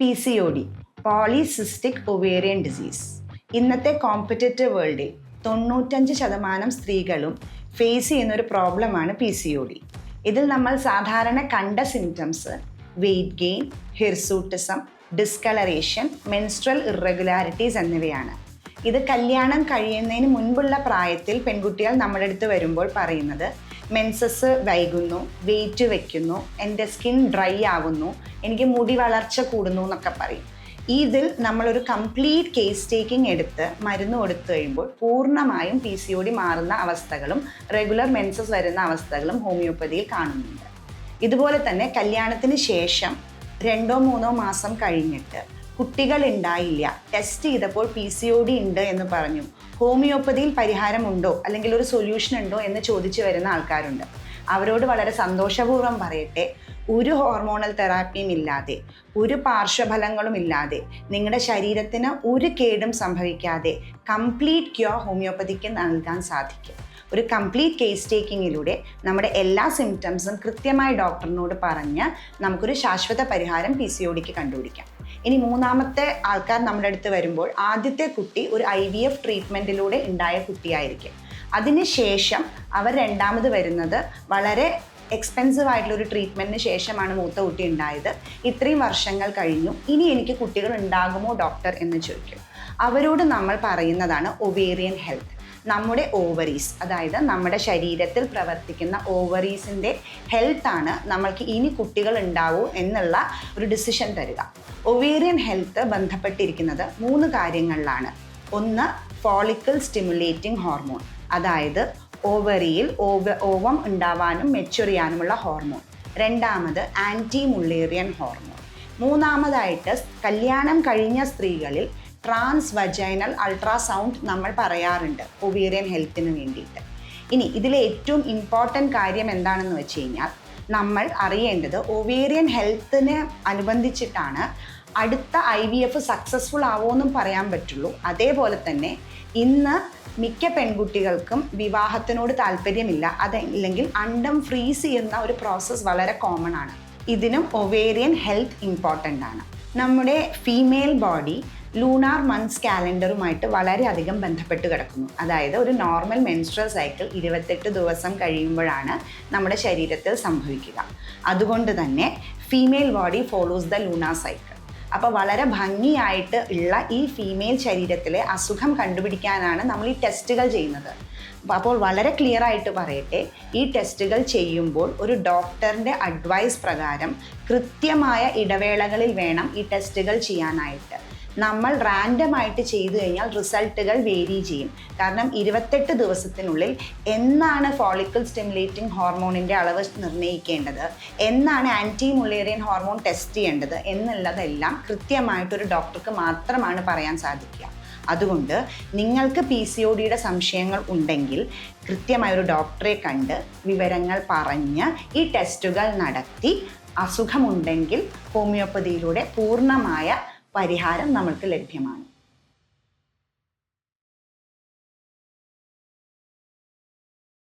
PCOD polycystic ovarian disease. ഇന്നത്തെ competitive വേൾഡിൽ 95% സ്ത്രീകളും ഫേസ് ചെയ്യുന്നൊരു പ്രോബ്ലമാണ് PCOD. ഇതിൽ നമ്മൾ സാധാരണ കണ്ട symptoms weight gain, hirsutism, discolouration, menstrual irregularities എന്നിവയാണ്. ഇത് കല്യാണം കഴിയുന്നതിന് മുൻപുള്ള പ്രായത്തിൽ പെൺകുട്ടികൾ നമ്മുടെ അടുത്ത് വരുമ്പോൾ പറയുന്നത് മെൻസസ് വൈകുന്നു, വെയിറ്റ് വയ്ക്കുന്നു, എൻ്റെ സ്കിൻ ഡ്രൈ ആകുന്നു, എനിക്ക് മുടി വളർച്ച കൂടുന്നു എന്നൊക്കെ പറയും. ഇതിൽ നമ്മളൊരു കംപ്ലീറ്റ് കേസ് ടേക്കിംഗ് എടുത്ത് മരുന്ന് കൊടുത്തു കഴിയുമ്പോൾ പൂർണ്ണമായും PCOD മാറുന്ന അവസ്ഥകളും റെഗുലർ മെൻസസ് വരുന്ന അവസ്ഥകളും ഹോമിയോപ്പതിയിൽ കാണുന്നുണ്ട്. ഇതുപോലെ തന്നെ കല്യാണത്തിന് ശേഷം 2-3 മാസം കഴിഞ്ഞിട്ട് കുട്ടികൾ ഉണ്ടായില്ല, ടെസ്റ്റ് ചെയ്തപ്പോൾ PCOD ഉണ്ട് എന്ന് പറഞ്ഞു, ഹോമിയോപ്പതിയിൽ പരിഹാരമുണ്ടോ അല്ലെങ്കിൽ ഒരു സൊല്യൂഷൻ ഉണ്ടോ എന്ന് ചോദിച്ചു വരുന്ന ആൾക്കാരുണ്ട്. അവരോട് വളരെ സന്തോഷപൂർവ്വം പറയട്ടെ, ഒരു ഹോർമോണൽ തെറാപ്പിയും ഇല്ലാതെ, ഒരു പാർശ്വഫലങ്ങളും ഇല്ലാതെ, നിങ്ങളുടെ ശരീരത്തിന് ഒരു കേടും സംഭവിക്കാതെ കംപ്ലീറ്റ് ക്യൂർ ഹോമിയോപ്പതിക്ക് നൽകാൻ സാധിക്കും. ഒരു കംപ്ലീറ്റ് കേസ് ടേക്കിങ്ങിലൂടെ നമ്മുടെ എല്ലാ സിംറ്റംസും കൃത്യമായി ഡോക്ടറിനോട് പറഞ്ഞ് നമുക്കൊരു ശാശ്വത പരിഹാരം PCODക്ക് കണ്ടുപിടിക്കാം. ഇനി മൂന്നാമത്തെ ആൾക്കാർ നമ്മുടെ അടുത്ത് വരുമ്പോൾ ആദ്യത്തെ കുട്ടി ഒരു IVF ട്രീറ്റ്മെൻറ്റിലൂടെ ഉണ്ടായ കുട്ടിയായിരിക്കും. അതിനുശേഷം അവർ രണ്ടാമത് വരുന്നത് വളരെ എക്സ്പെൻസീവ് ആയിട്ടുള്ളൊരു ട്രീറ്റ്മെൻറ്റിന് ശേഷമാണ് മൂത്ത കുട്ടി ഉണ്ടായത്. ഇത്രയും വർഷങ്ങൾ കഴിഞ്ഞു, ഇനി എനിക്ക് കുട്ടികൾ ഉണ്ടാകുമോ ഡോക്ടർ എന്ന് ചോദിക്കും. അവരോട് നമ്മൾ പറയുന്നതാണ് ഒവേറിയൻ ഹെൽത്ത്. നമ്മുടെ ഓവറീസ്, അതായത് നമ്മുടെ ശരീരത്തിൽ പ്രവർത്തിക്കുന്ന ഓവറീസിൻ്റെ ഹെൽത്താണ് നമ്മൾക്ക് ഇനി കുട്ടികൾ ഉണ്ടാവൂ എന്നുള്ള ഒരു ഡിസിഷൻ തരിക. ഒവേറിയൻ ഹെൽത്ത് ബന്ധപ്പെട്ടിരിക്കുന്നത് 3 കാര്യങ്ങളിലാണ്. ഒന്ന്, ഫോളിക്കിൾ സ്റ്റിമുലേറ്റിംഗ് ഹോർമോൺ, അതായത് ഓവറിയിൽ ഓവം ഉണ്ടാവാനും മെച്യൂർ ചെയ്യാനുമുള്ള ഹോർമോൺ. രണ്ടാമത്, ആൻറ്റി മുള്ളേറിയൻ ഹോർമോൺ. മൂന്നാമതായിട്ട്, കല്യാണം കഴിഞ്ഞ സ്ത്രീകളിൽ ട്രാൻസ് വജൈനൽ അൾട്രാസൗണ്ട് നമ്മൾ പറയാറുണ്ട് ഒവേറിയൻ ഹെൽത്തിന് വേണ്ടിയിട്ട്. ഇനി ഇതിലെ ഏറ്റവും ഇമ്പോർട്ടൻ്റ് കാര്യം എന്താണെന്ന് വെച്ച് കഴിഞ്ഞാൽ, നമ്മൾ അറിയേണ്ടത് ഒവേറിയൻ ഹെൽത്തിനെ അനുബന്ധിച്ചിട്ടാണ് അടുത്ത IVF സക്സസ്ഫുൾ ആവുമെന്നും പറയാൻ പറ്റുള്ളൂ. അതേപോലെ തന്നെ ഇന്ന് മിക്ക പെൺകുട്ടികൾക്കും വിവാഹത്തിനോട് താല്പര്യമില്ല, അതല്ലെങ്കിൽ അണ്ടം ഫ്രീസ് ചെയ്യുന്ന ഒരു പ്രോസസ്സ് വളരെ കോമൺ ആണ്. ഇതിനും ഒവേറിയൻ ഹെൽത്ത് ഇമ്പോർട്ടൻ്റ് ആണ്. നമ്മുടെ ഫീമെയിൽ ബോഡി ലൂണാർ മന്ത്സ് കാലണ്ടറുമായിട്ട് വളരെയധികം ബന്ധപ്പെട്ട് കിടക്കുന്നു. അതായത് ഒരു നോർമൽ മെൻസ്ട്രൽ സൈക്കിൾ 28 ദിവസം കഴിയുമ്പോഴാണ് നമ്മുടെ ശരീരത്തിൽ സംഭവിക്കുക. അതുകൊണ്ട് തന്നെ female body follows the lunar cycle. അപ്പോൾ വളരെ ഭംഗിയായിട്ട് ഉള്ള ഈ ഫീമെയിൽ ശരീരത്തിലെ അസുഖം കണ്ടുപിടിക്കാനാണ് നമ്മൾ ഈ ടെസ്റ്റുകൾ ചെയ്യുന്നത്. അപ്പോൾ വളരെ ക്ലിയർ ആയിട്ട് പറയട്ടെ, ഈ ടെസ്റ്റുകൾ ചെയ്യുമ്പോൾ ഒരു ഡോക്ടറിൻ്റെ അഡ്വൈസ് പ്രകാരം കൃത്യമായ ഇടവേളകളിൽ വേണം ഈ ടെസ്റ്റുകൾ ചെയ്യാനായിട്ട്. നമ്മൾ റാൻഡമായിട്ട് ചെയ്തു കഴിഞ്ഞാൽ റിസൾട്ടുകൾ വേരി ചെയ്യും. കാരണം 28 ദിവസത്തിനുള്ളിൽ എന്നാണ് ഫോളിക്കിൾ സ്റ്റിമുലേറ്റിംഗ് ഹോർമോണിൻ്റെ അളവ് നിർണ്ണയിക്കേണ്ടത്, എന്നാണ് ആൻറ്റി മുള്ളേറിയൻ ഹോർമോൺ ടെസ്റ്റ് ചെയ്യേണ്ടത് എന്നുള്ളതെല്ലാം കൃത്യമായിട്ടൊരു ഡോക്ടർക്ക് മാത്രമാണ് പറയാൻ സാധിക്കുക. അതുകൊണ്ട് നിങ്ങൾക്ക് PCODയുടെ സംശയങ്ങൾ ഉണ്ടെങ്കിൽ കൃത്യമായൊരു ഡോക്ടറെ കണ്ട് വിവരങ്ങൾ പറഞ്ഞ് ഈ ടെസ്റ്റുകൾ നടത്തി അസുഖമുണ്ടെങ്കിൽ ഹോമിയോപ്പതിയിലൂടെ പൂർണ്ണമായ പരിഹാരം നമ്മൾക്ക് ലഭ്യമാണ്.